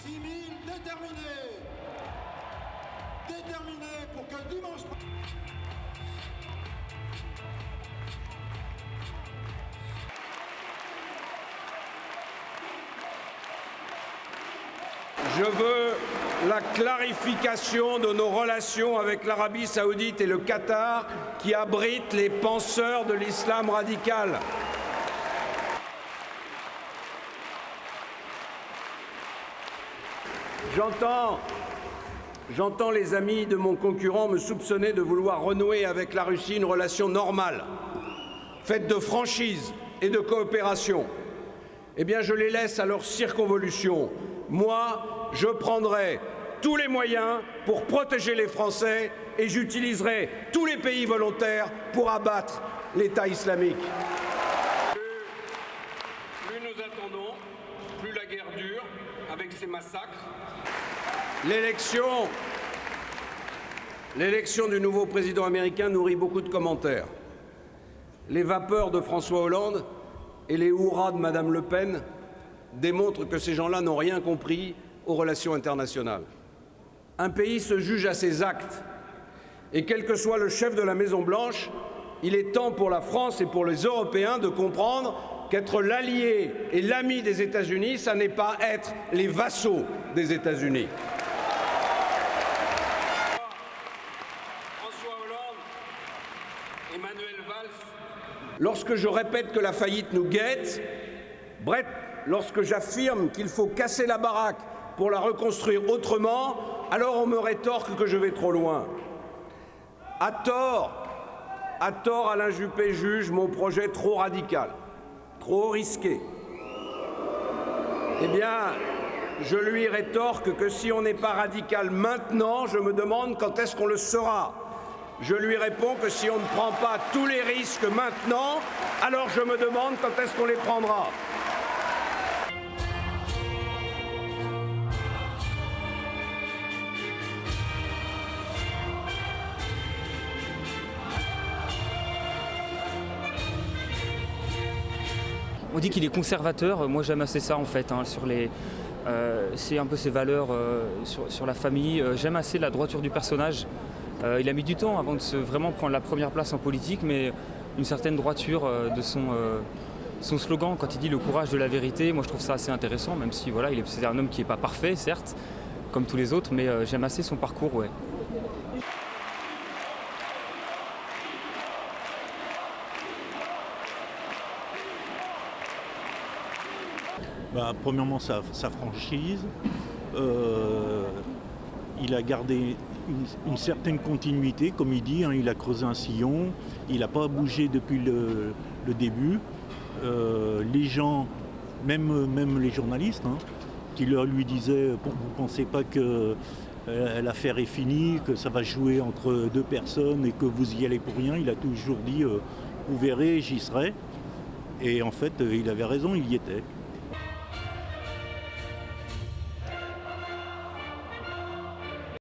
civils déterminés. Déterminés pour que dimanche... Je veux la clarification de nos relations avec l'Arabie saoudite et le Qatar qui abritent les penseurs de l'islam radical. J'entends les amis de mon concurrent me soupçonner de vouloir renouer avec la Russie une relation normale, faite de franchise et de coopération. Eh bien, je les laisse à leur circonvolution. Moi, je prendrai tous les moyens pour protéger les Français et j'utiliserai tous les pays volontaires pour abattre l'État islamique. Plus nous attendons, plus la guerre dure avec ces massacres. L'élection du nouveau président américain nourrit beaucoup de commentaires. Les vapeurs de François Hollande et les hurrahs de Madame Le Pen démontrent que ces gens-là n'ont rien compris aux relations internationales. Un pays se juge à ses actes. Et quel que soit le chef de la Maison-Blanche, il est temps pour la France et pour les Européens de comprendre qu'être l'allié et l'ami des États-Unis, ça n'est pas être les vassaux des États-Unis. François Hollande, Emmanuel Valls. Lorsque je répète que la faillite nous guette, bref, lorsque j'affirme qu'il faut casser la baraque pour la reconstruire autrement, alors on me rétorque que je vais trop loin. À tort, Alain Juppé juge mon projet trop radical, trop risqué. Eh bien, je lui rétorque que si on n'est pas radical maintenant, je me demande quand est-ce qu'on le sera. Je lui réponds que si on ne prend pas tous les risques maintenant, alors je me demande quand est-ce qu'on les prendra. On dit qu'il est conservateur, moi j'aime assez ça en fait, c'est un peu ses valeurs sur la famille. J'aime assez la droiture du personnage. Il a mis du temps avant de vraiment prendre la première place en politique, mais une certaine droiture de son slogan quand il dit le courage de la vérité, moi je trouve ça assez intéressant, même si voilà, c'est un homme qui n'est pas parfait certes, comme tous les autres, mais j'aime assez son parcours. Ouais. Premièrement, sa franchise. Il a gardé une certaine continuité, comme il dit, il a creusé un sillon, il n'a pas bougé depuis le début. Les gens, même les journalistes, qui lui disaient « vous ne pensez pas que l'affaire est finie, que ça va jouer entre deux personnes et que vous y allez pour rien », il a toujours dit « vous verrez, j'y serai ». Et en fait, il avait raison, il y était.